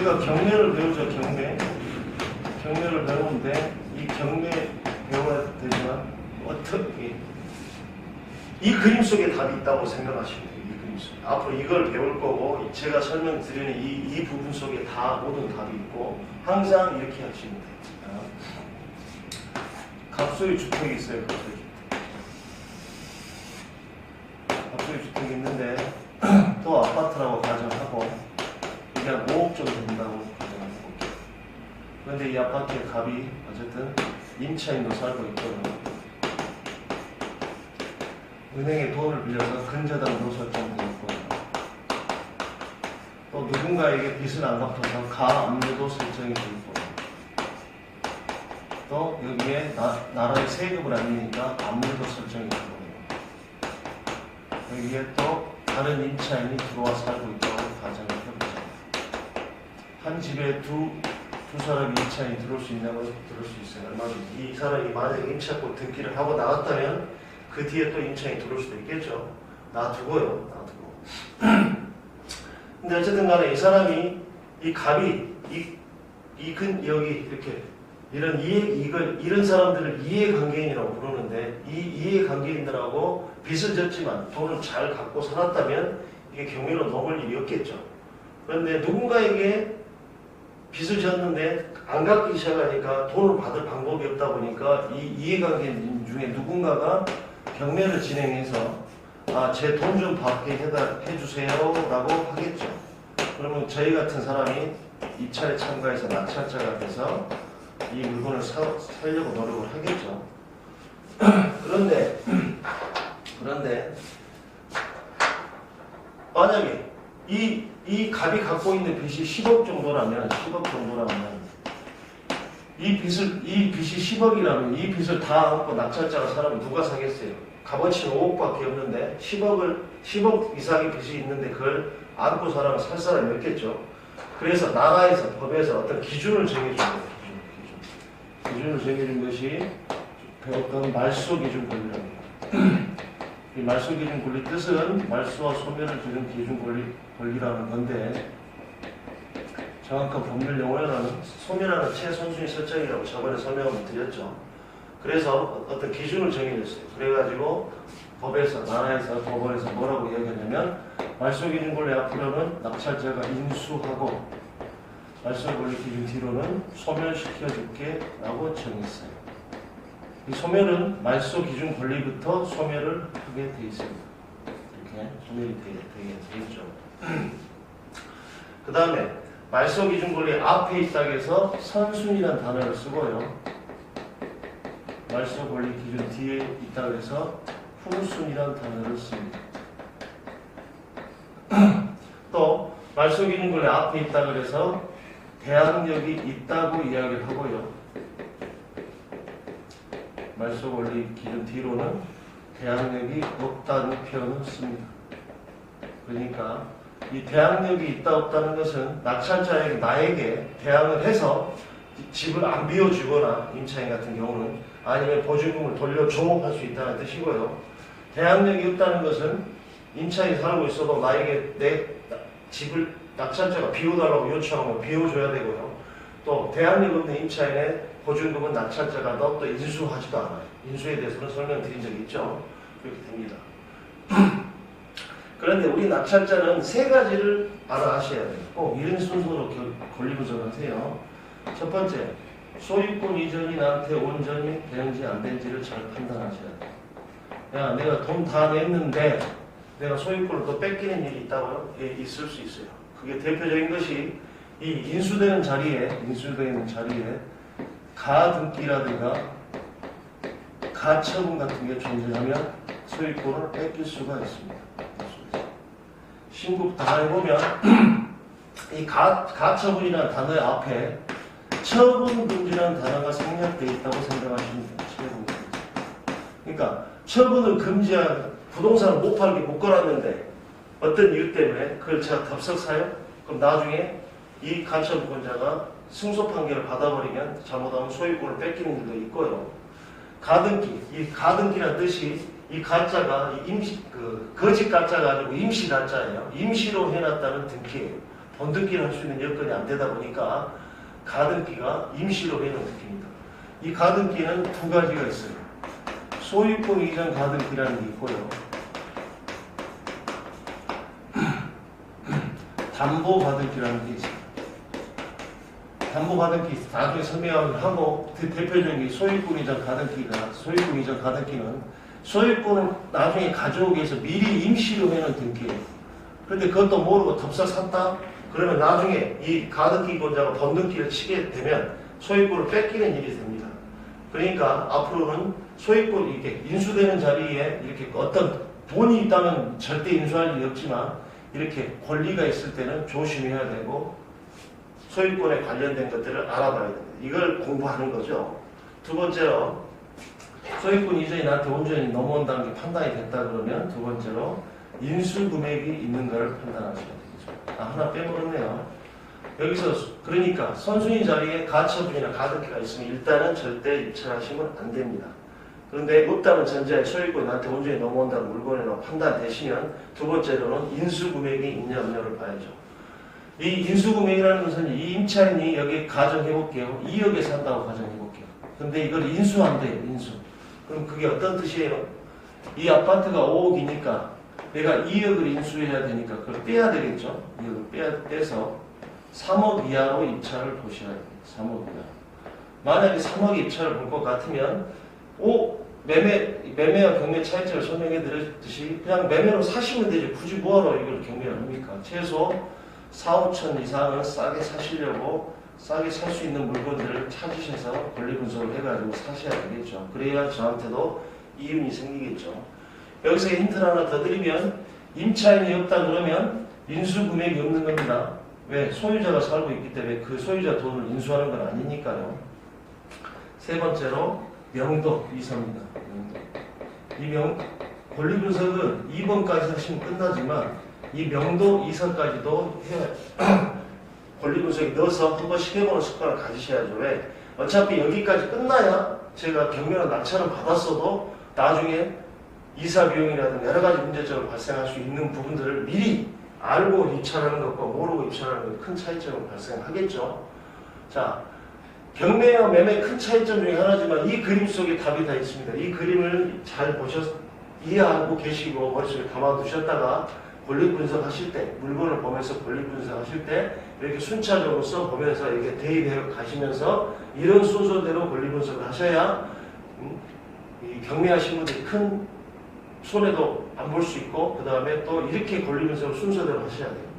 우리가 경매를 배우죠. 경매를 배우는데 이 경매 배워야 되지만 어떻게 이 그림 속에 답이 있다고 생각하시면 돼요. 이 그림 속에. 앞으로 이걸 배울 거고 제가 설명드리는 이 부분 속에 다 모든 답이 있고 항상 이렇게 하시면 돼요. 갑소유 주택이 있어요. 갑소유 주택이 있는데 또 아파트라고 가정하고 이게 한 5억 정도 된다고 가정해볼게요. 그런데 이 아파트의 값이 어쨌든 임차인도 살고 있거든요. 은행에 돈을 빌려서 근저당도 설정되어 있고 또 누군가에게 빚을 안 갚아서 가압류도 설정이 되어 있고 또 여기에 나라의 세금을 안 내니까 압류도 설정이 되고 여기에 또 다른 임차인이 들어와 살고 있다고 가정을 해보자. 한 집에 두 사람이 임차인이 들어올 수 있냐고 들어올 수 있어요. 얼마든지. 이 사람이 만약에 임차권 등기를 하고 나갔다면 그 뒤에 또 임차인이 들어올 수도 있겠죠. 놔두고요. 근데 어쨌든 간에 이 사람이 이 값이 여기 이렇게 이런 사람들을 이해관계인이라고 부르는데 이 이해관계인들하고 빚을 졌지만 돈을 잘 갖고 살았다면 이게 경매로 넘을 일이 없겠죠. 그런데 누군가에게 빚을 졌는데 안 갚기 시작하니까 돈을 받을 방법이 없다 보니까 이 이해관계인 중에 누군가가 경매를 진행해서 제 돈 좀 받게 해주세요 라고 하겠죠. 그러면 저희 같은 사람이 입찰에 참가해서 낙찰자가 돼서 이 물건을 사려고 노력을 하겠죠. 그런데 만약에 이 갑이 갖고 있는 빚이 10억 정도라면 이 빚이 10억이라면 이 빚을 다 안고 낙찰자가 사람은 누가 사겠어요? 값어치는 5억밖에 없는데 10억 이상의 빚이 있는데 그걸 안고 사람은 살 사람이 없겠죠. 그래서 나라에서 법에서 어떤 기준을 정해준 거예요. 기준을 정해준 것이 배웠던 말소기준 권리랍니다. 이 말소기준 권리 뜻은 말소와 소멸을 기준 기준 권리라는 건데 정확한 법률 용어로는 소멸하는 최선순위 설정이라고 저번에 설명을 드렸죠. 그래서 어떤 기준을 정해줬어요. 그래가지고 법에서 나라에서 법원에서 뭐라고 이야기하냐면 말소기준 권리 앞으로는 낙찰자가 인수하고 말소권리 기준 뒤로는 소멸시켜줄게 라고 정했어요. 이 소멸은 말소 기준 권리부터 소멸을 하게 돼 있습니다. 이렇게 소멸이 되게 있죠. 그 다음에 말소 기준 권리 앞에 있다고 해서 선순위라는 단어를 쓰고요. 말소 권리 기준 뒤에 있다고 해서 후순위라는 단어를 씁니다. 또 말소 기준 권리 앞에 있다고 해서 대항력이 있다고 이야기를 하고요. 말소 권리 기준 뒤로는 대항력이 없다는 표현을 씁니다. 그러니까 이 대항력이 있다 없다는 것은 낙찰자에게 나에게 대항을 해서 집을 안 비워주거나 임차인 같은 경우는 아니면 보증금을 돌려줘 할 수 있다는 뜻이고요. 대항력이 없다는 것은 임차인이 살고 있어도 나에게 내 집을 낙찰자가 비워달라고 요청하면 비워줘야 되고요. 또 대항력 없는 임차인의 보증금은 낙찰자가 또 인수하지도 않아요. 인수에 대해서는 설명드린 적이 있죠. 그렇게 됩니다. 그런데 우리 낙찰자는 세 가지를 알아하셔야 돼요. 꼭 이런 순서로 권리 구성하세요. 첫 번째, 소유권 이전이 나한테 온전히 되는지 안 되는지를 잘 판단하셔야 돼요. 야, 내가 돈 다 냈는데 내가 소유권을 또 뺏기는 일이 있다고요? 예, 있을 수 있어요. 그게 대표적인 것이 이 인수되는 자리에 가등기라든가 가처분 같은 게 존재하면 소유권을 뺏길 수가 있습니다. 신고 다 해보면 이 가처분이라는 단어의 앞에 처분금지라는 단어가 생략되어 있다고 생각하시면 돼요. 그러니까 처분을 금지한 부동산을 못 팔게 묶어놨는데 어떤 이유 때문에 그걸 제가 덥석 사요? 그럼 나중에 이 가처분권자가 승소 판결을 받아버리면 잘못하면 소유권을 뺏기는 일도 있고요. 가등기, 이 가등기란 뜻이 이 가짜가 거짓 가짜가 아니고 임시 가짜예요. 임시로 해놨다는 등기예요. 번득기를 할 수 있는 여건이 안 되다 보니까 가등기가 임시로 해놓은 등기입니다. 이 가등기는 두 가지가 있어요. 소유권 이전 가등기라는 게 있고요. 담보 가등기라는 게 있어요. 담보 가등기 나중에 설명하고 대표적인 게 소유권 이전 가등기가 소유권 이전 가등기는 소유권을 나중에 가져오기 위해서 미리 임시로 해놓은 등기예요. 그런데 그것도 모르고 덥석 샀다? 그러면 나중에 이 가등기권자가 번등기를 치게 되면 소유권을 뺏기는 일이 됩니다. 그러니까 앞으로는 소유권 이렇게 인수되는 자리에 이렇게 어떤 돈이 있다면 절대 인수할 일이 없지만 이렇게 권리가 있을 때는 조심해야 되고 소유권에 관련된 것들을 알아봐야 됩니다. 이걸 공부하는 거죠. 두 번째로 소유권 이전이 나한테 온전히 넘어온다는 게 판단이 됐다 그러면 두 번째로 인수 금액이 있는가를 판단하셔야 되겠죠. 하나 빼먹었네요. 여기서 그러니까 선순위 자리에 가처분이나 가등기가 있으면 일단은 절대 입찰하시면 안 됩니다. 그런데 없다는 전제에 소유권이 나한테 온전히 넘어온다는 물건으로 판단되시면 두 번째로는 인수 금액이 있냐 없냐를 봐야죠. 이 인수 금액이라는 것은 이 임차인이 여기 가정해볼게요. 2억에 산다고 가정해볼게요. 근데 이걸 인수한대요. 인수. 그럼 그게 어떤 뜻이에요? 이 아파트가 5억이니까 내가 2억을 인수해야 되니까 그걸 빼야 되겠죠. 2억을 빼서 3억 이하로 입찰을 보셔야 돼요. 3억 이하. 만약에 3억 입찰을 볼 것 같으면 매매와 경매 차이점을 설명해 드렸듯이 그냥 매매로 사시면 되죠. 굳이 뭐하러 이걸 경매를 합니까? 최소 4, 5천 이상은 싸게 사시려고 싸게 살 수 있는 물건들을 찾으셔서 권리 분석을 해가지고 사셔야 되겠죠. 그래야 저한테도 이윤이 생기겠죠. 여기서 힌트를 하나 더 드리면 임차인이 없다 그러면 인수 금액이 없는 겁니다. 왜? 소유자가 살고 있기 때문에 그 소유자 돈을 인수하는 건 아니니까요. 세 번째로 명도 이사입니다. 권리 분석은 2번까지 하시면 끝나지만 이 명도 이사까지도 해야 권리 분석에 넣어서 한 번씩 해보는 습관을 가지셔야죠. 왜? 어차피 여기까지 끝나야 제가 경매로 낙찰을 받았어도 나중에 이사 비용이라든가 여러 가지 문제점을 발생할 수 있는 부분들을 미리 알고 입찰하는 것과 모르고 입찰하는 것 큰 차이점을 발생하겠죠. 자, 경매와 매매 큰 차이점 중에 하나지만 이 그림 속에 답이 다 있습니다. 이 그림을 잘 이해하고 계시고 머릿속에 담아두셨다가 권리 분석하실 때, 물건을 보면서 권리 분석하실 때 이렇게 순차적으로 써보면서 이렇게 대입해 가시면서 이런 순서대로 권리 분석을 하셔야 이 경매하신 분들이 큰 손해도 안 볼 수 있고 그 다음에 또 이렇게 권리 분석을 순서대로 하셔야 돼요.